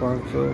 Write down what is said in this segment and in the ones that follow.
500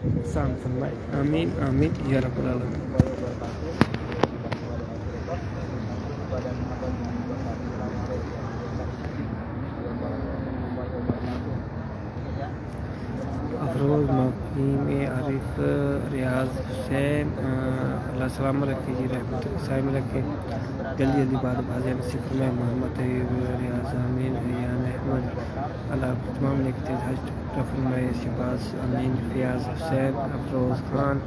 آسان فرمائے. آمین آمین یا رب العالمین. افروز مقیم عارف ریاض حسین اللہ سلامت رکھے جی رحمت سائے میں رکھے جلدی جلدی بات بھاجی نصیب فرمائے. محمد ریاض امین ریان احمد اللہ تمام نیک تیز حج فرمائے. شہباز امین فیاض حسین افروز خان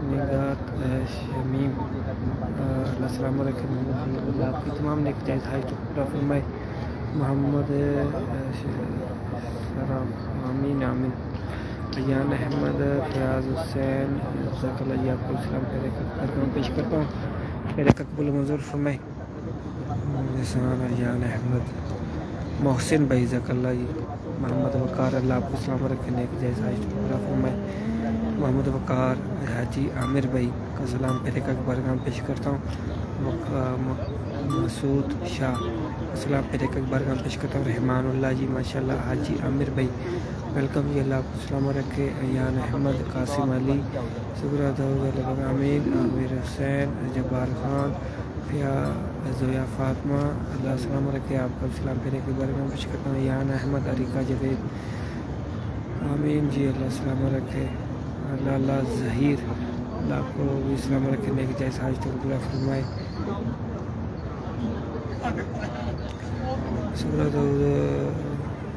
نگات شمیم اللہ سلامت رکھے. محمد اللہ آپ کی تمام نیک تیز حج فرمائے. محمد شرف امین آمین. ایان احمد فیاض حسین جزاک اللہ جی آپ کو السلام پیش کرتا ہوں. میرے قبول منظور فرمائے. لسان ایان احمد محسن بھائی جزاک اللہ جی. محمد وقار اللہ آپ کو السلام رکھے نیک جیسا فرمائے. محمد وقار حاجی عامر بھائی کا سلام پیرے کا برگام پیش کرتا ہوں. مسعود شاہ السلام پیرے کا برگام پیش کرتا ہوں. رحمان اللہ جی ماشاء اللہ. حاجی عامر بھائی ویلکم جی اللہ آپ کو السلام رکھے. ایان احمد قاسم علی صبر داؤد امین عامر حسین جبار خان زویا فاطمہ اللہ السلام رکھے. آپ کا السلام پھر ایک بار میں پیش کرتا ہوں. ایان احمد عریقہ جوید آمین جی اللہ السلام رکھے. اللہ ظہیر اللہ آپ کو بھی السلام رکھے نیک جیسا حج تک پورا فرمائے. صبر داؤد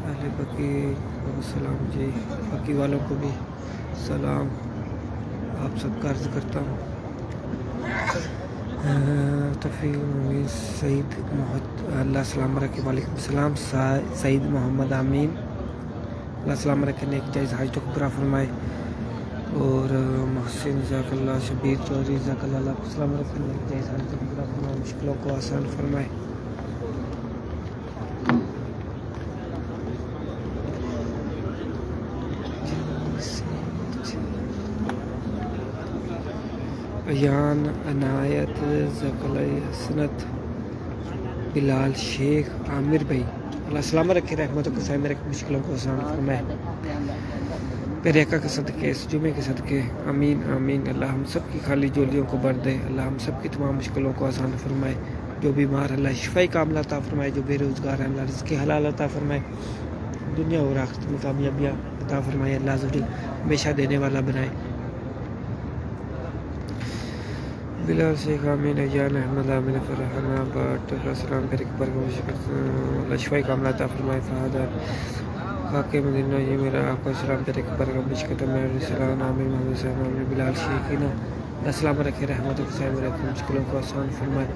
اہل بکی سلام جی. بکی والوں کو بھی سلام آپ سب کا عرض کرتا ہوں. توفیق امید سعید محمد اللہ السلام رکھے. وعلیکم السلام سعید محمد امین اللہ السلام رکھے نیک جائز حج تک پورا فرمائے. اور محسن جزاک اللہ. شبیر چودھری جزاک اللہ اللہ کو السلام رکھے نیک جائز حج تک پورا فرمائے. مشکلوں کو آسان فرمائے. ایان عنایت زکلۂ حسنت بلال شیخ عامر بھائی اللہ السلام رکھے رحمتوں کے سائے میرے مشکلوں کو آسان فرمائے. میرے آقا کے صدقے اس جمعے کے صدقے آمین آمین. اللہ ہم سب کی خالی جولیوں کو بھر دے. اللہ ہم سب کی تمام مشکلوں کو آسان فرمائے. جو بیمار اللہ شفائی کاملہ عطا فرمائے. جو بے روزگار ہے اللہ رزق حلال عطا فرمائے. دنیا اور آخرت میں کامیابیاں عطا فرمائے. اللہ ضروری ہمیشہ دینے والا بنائے. بلال شیخ آمین. ایان احمد عامر فرحان آباد السلام پھر ایک بار اللہ شفائی کاملہ عطا فرمائے. فہد خاک مدینہ جی میرا آپ کو السلام پھر ایک بار پیش کرتا ہوں. میرے سلام عامر محمد صاحب عامر بلال شیخ السلام رکھے رحمتوں کے سائے میرے مشکلوں کو آسان فرمائے.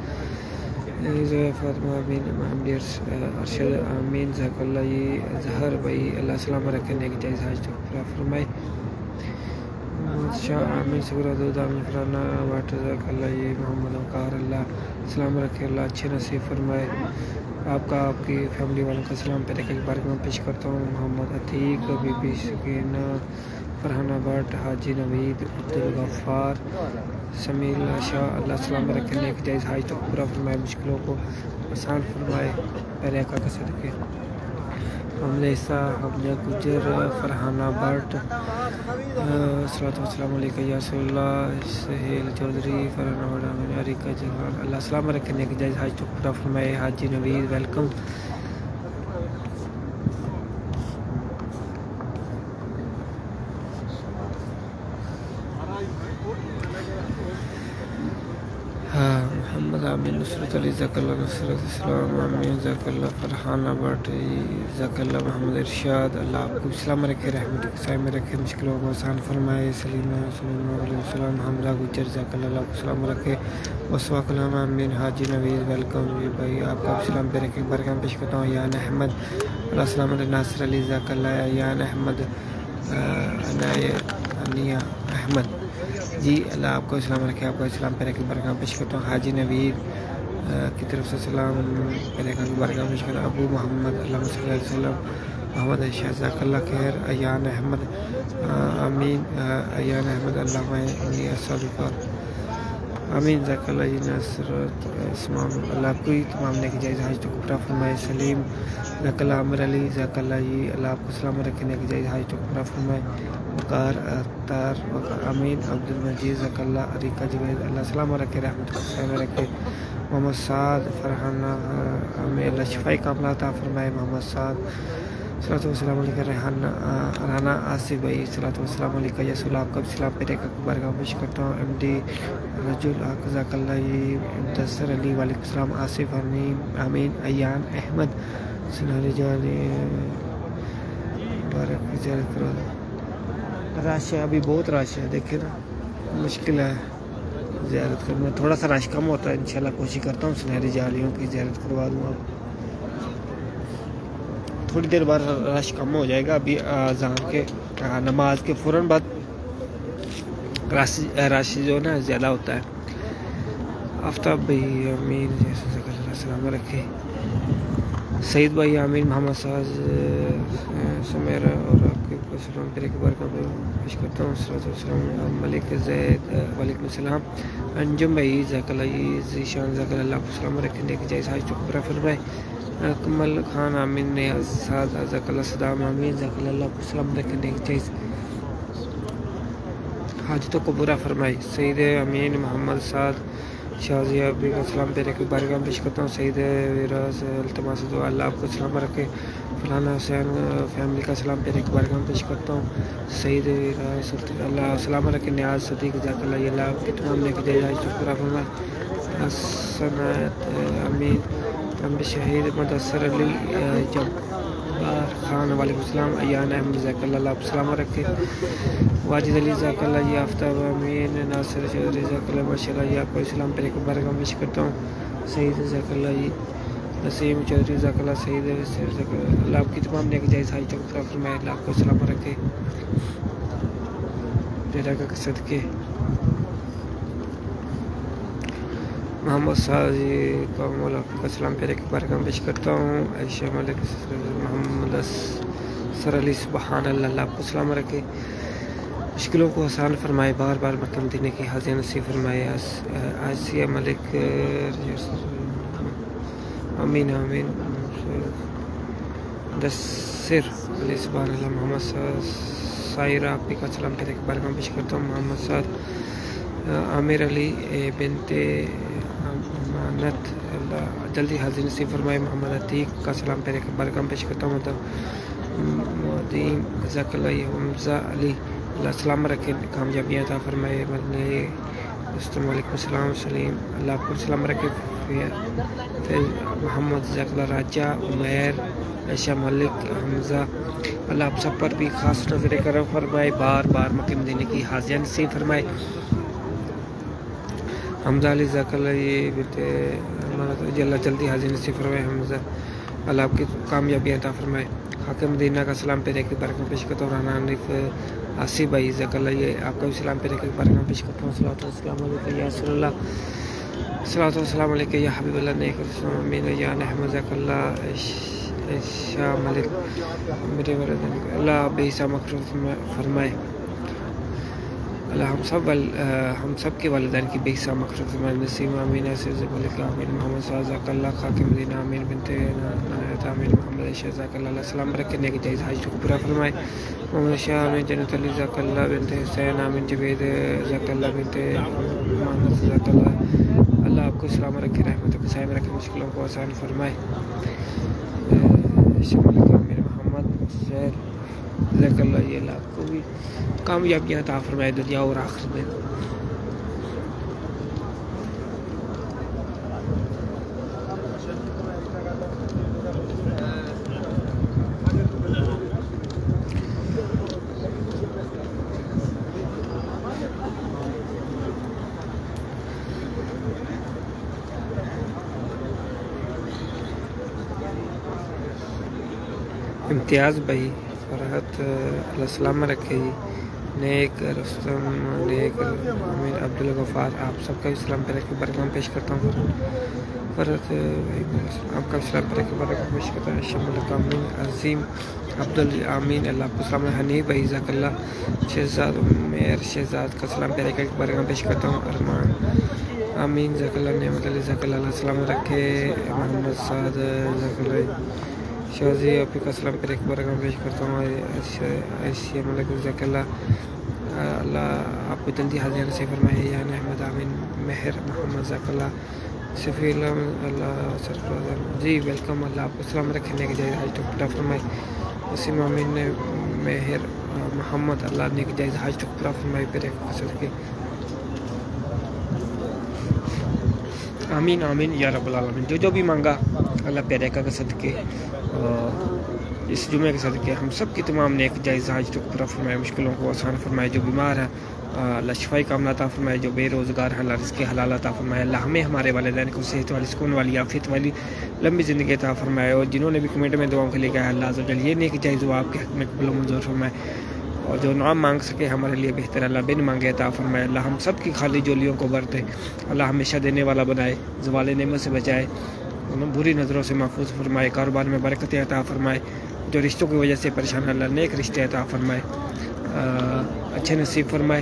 زویا فاطمہ آمین. محمد ارشد آمین جزاک اللہ جی. ظہر بھائی اللہ السلام رکھے نیک جائز حج تک پورا فرمائے. شاہ آمین صبر داؤد امین فرانا واٹر جزاک اللہ جی. محمد وقار اللہ السلام رکھے اللہ اچھے نصیب فرمائے. آپ کا آپ کی فیملی والوں کا سلام پہلے ایک بار میں پیش کرتا ہوں. محمد عتیق بی بی سکینہ فرحان آباد حاجی نوید عبدالغفار سمیل شاہ اللہ السلام رکھے نیک جائز حج تک پورا فرمائے. مشکلوں کو آسان فرمائے. پہلے آقا کے صدقے. محمد عیسیٰ حمزہ گجر فرحان آباد صلاۃ والسلام علیکہ یا رسول اللہ. سہیل چودھری فرحان آباد عریقہ جہان اللہ السلام رکھے نیک جائز حج تک پورا فرمائے. حاجی نوید ویلکم. محمد عامر نصرت علی جزاک اللہ. نصرت اسلام عامر جزاک اللہ. فرحان آباد جزاک اللہ. محمد ارشاد اللہ آپ کو اسلام رکھے رحمت کے سائے میں رکھے مشکلوں کو آسان فرمائے. سلیمہ صلی اللہ علیہ وسلم حمزہ گجر جزاک اللہ اللہ کو السلام رکھے. وسوا کلام امین. حاجی نوید ویلکم جی بھائی آپ کا اسلام پہ رکھے برکام پیش کرتا ہوں. ایان احمد اللہ السلام علیہ. ناصر علی جزاک اللہ. ایان احمد انیا احمد جی اللہ آپ کو السلام رکھے. آپ کا اسلام پہ رکھے برکام پیش کرتا ہوں. حاجی نوید کی طرف سے سلام پہلے کا برکام پیش کرتا ہوں. ابو محمد اللہ صلی اللہ علیہ وسلم. محمد شاہ جزاک اللہ خیر. ایان احمد آمین. ایان احمد اللہ صدقہ آمین جزاک اللہ جی نصرت اسمام اللہ آپ کو ہی تمام نے کی جائز حاج تو کبرا فرمائے سلیم جزاک اللہ عمر علی جزاک اللہ جی اللہ آپ کو سلامت رکھنے کی جائز حاج تو کبرا فرمائے وقار اختار امین عبد المجید جزاک اللہ عریقہ جوید اللہ سلامت رکھے رحمت کو سلامت رکھے محمد سعد فرحانہ ہمیں اللہ شفائی کاملہ عطا فرمائے محمد سعد صلاۃ والسلام علیکہ رانا آصف بھائی صلاۃ والسلام علیکہ یسول آپ کا سلام پیرے کا بارگاہ پیش کرتا ہوں ایم ڈی رجل جزاک اللہ جی مدثر علی وعلیکم السلام آصف امین ایان احمد سنہری جانی مبارک زیارت کرو رش ہے ابھی بہت رش ہے دیکھیں نا مشکل ہے زیارت کرنا تھوڑا سا رش کم ہوتا ہے انشاءاللہ کوشش کرتا ہوں سنہری جالیوں کی زیارت کروا دوں اب تھوڑی دیر بعد رش کم ہو جائے گا ابھی اذان کے نماز کے فوراً بعد رش جو ہے نا زیادہ ہوتا ہے آفتاب بھائی امین جیسے السلام رکھے سعید بھائی امین محمد ساز سمیرہ اور آپ کے سلام پیرے کے بارگاہ میں پیش کرتا ہوں السلام ملک زید وعلیکم السلام انجم بھائی جزاک اللہ ذیشان جزاک اللہ آپ کو سلام رکھنے کی جائز حاج تو کبرا فرمائے کمل خان امین نیاز سعد جزاک اللہ صدام امین جزاک اللہ آپ کو سلام رکھنے کی جائز حاج تو کبرا فرمائے سعید امین محمد سعد شازیہ ابھی کا سلام پیرے کے بارگاہ میں پیش کرتا ہوں سعید ویراز التماس دعا اللہ آپ کو سلام رکھے فلانا حسین فیملی کا سلام پیرے کے بارگاہ میں پیش کرتا ہوں سعید ویراز اللہ سلام رکھے نیاز صدیق جزاک اللہ آپ کے تمام نے کی جائز تو پورا فرمائے حسنات امین اب شہید مدثر علی جبار خان وعلیکم السلام ایان احمد جزاک اللہ آپ سلام رکھے واجد علی جزاک اللہ یہ آفتاب امین ناصر چودھری جزاک اللہ ماشاء اللہ یہ آپ کو اسلام پیرے کے بارگاہ میں پیش کرتا ہوں سعید جزاک اللہ یہ نسیم چودھری جزاک اللہ سعید جزاک اللہ آپ کی تمام نے کی جائز حاج تو کبرا فرمائے اللہ آپ کو سلام رکھے پیرا کا صدقے محمد سازی کا مولا کا سلام پیرے کے بارگاہ میں پیش کرتا ہوں عائشہ ملک محمد سر علی سبحان اللہ اللہ آپ کو سلام رکھے مشکلوں کو آسان فرمائے بار بار مکہ مدینہ کی حاضر نصیب فرمائے آسیہ ملک امین امین دسر علی سبحان اللہ محمد سائرہ آپ کا سلام پیرے کے بارگاہ میں پیش کرتا ہوں محمد سعد عامر علی بنت امانت اللہ جلدی حاضر نصیب فرمائے محمد عتیق کا سلام پیرے کے بارگاہ میں پیش کرتا ہوں مدین جزاک اللہ حمزہ علی اللہ سلام رکھے کامیابیاں عطا فرمائے السلام علیکم السلام سلیم اللہ آپ کو سلام رکھے محمد جزاک اللہ راجہ عمیر عائشہ ملک حمزہ اللہ آپ سب پر بھی خاص نظر کرم فرمائے بار بار مکہ مدینہ کی حاضر نصیب فرمائے حمزہ علی جزاک اللہ یہ بیٹے اللہ جلدی حاضر نصیب فرمائے حمزہ اللہ آپ کی کامیابی عطا فرمائے حاکم مدینہ کا سلام پیرے کے بارگاہ میں پیش کرتا ہوں رانا حنیف آصف بھائی جزاک اللہ یہ آپ کا بھی سلام پیرے کے بارگاہ میں پیش کرتا ہوں صلوات والسلام علیکہ یا رسول اللہ صلوات والسلام علیکہ یا حبیب اللہ نیک رسول امین یا احمد جزاک اللہ عائشہ ملک میرے والدین اللہ بے حساب مغفرت فرمائے اللہ ہم سب کے والدین کی بے حساب مغفرت فرمائے نسیم امین عزیز ملک امین محمد صاحب جزاک اللہ خاک مدینہ امین بنت عنایت امین محمد عائشہ جزاک اللہ سلام رکھنے کی جائز حاج کو پورا فرمائے محمد شاہ امین جنت علی جزاک اللہ بنت حسین امین جوید جزاک اللہ بنت محمد جزاک اللہ اللہ آپ کو سلام رکھے رحمت کو سائم رکھے مشکلوں کو آسان فرمائے ملک امین محمد شہر جزاک اللہ یہ اللہ آپ کو بھی کامیابیاں عطا فرمائے دنیا اور آخرت میں امتیاز بھائی فرحت اللہ السلام رکھے جی نیک رستم نیک امین عبدالغفار آپ سب کا اسلام پیرے کے بارگاہ میں پیش کرتا ہوں فرحت آپ کا اسلام پیرے کے بارگاہ میں پیش کرتا ہوں شمال امین عظیم عبدالامین اللہ آپ کو السلام حنیف بھائی جزاک اللہ شہزاد عمیر شہزاد کا سلام پیرے کے بارگاہ میں پیش کرتا ہوں ارمان آمین جزاک اللہ نعمت علی جزاک اللہ السلام رکھے محمد سعد جزاک اللہ شازی آپ کا سلام پر ایک بار پیش کرتا ہوں ایشیا ملک جزاک اللہ اللہ آپ کو جلدی حاضر نصیب فرمائے یا احمد آمین مہر محمد جزاک اللہ شفیع اللہ سرفراز جی ویلکم اللہ آپ کو سلام رکھنے کے جائے حج تک پورا فرمائے وسیم آمین مہر محمد اللہ نے جائز حج تک پورا فرمائے پھر ایک فصل کے آمین آمین یا رب العالمین جو بھی مانگا اللہ پیارے کا صدقے اس جمعے کے صدقے ہم سب کی تمام نیک جائز حج تک پورا فرمائے مشکلوں کو آسان فرمائے جو بیمار ہے اللہ شفائی کاملہ عطا فرمائے جو بے روزگار ہے اللہ رزق حلال عطا فرمائے اللہ ہمیں ہمارے والدین کو صحت والی سکون والی عافیت والی لمبی زندگی عطا فرمائے اور جنہوں نے بھی کمنٹ میں دعاؤں کے لیے کہا ہے اللہ عز و جل یہ نیک جائز وہ آپ کے حق میں قبول و منظور فرمائے اور جو نہ مانگ سکے ہمارے لیے بہتر اللہ بن مانگے عطا فرمائے اللہ ہم سب کی خالی جولیوں کو برتے اللہ ہمیشہ دینے والا بنائے زوال نعمت سے بچائے بری نظروں سے محفوظ فرمائے کاروبار میں برکتیں عطا فرمائے جو رشتوں کی وجہ سے پریشان اللہ نیک رشتے عطا فرمائے اچھے نصیب فرمائے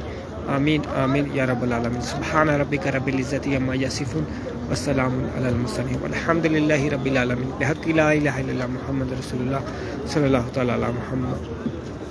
آمین آمین یا رب العالمین سبحان ربک رب العزت عما یصفون والسلام علی المرسلین والحمد للہ رب العالمین بحق لا الہ الا اللہ محمد رسول اللہ صلی اللہ تعالی علی محمد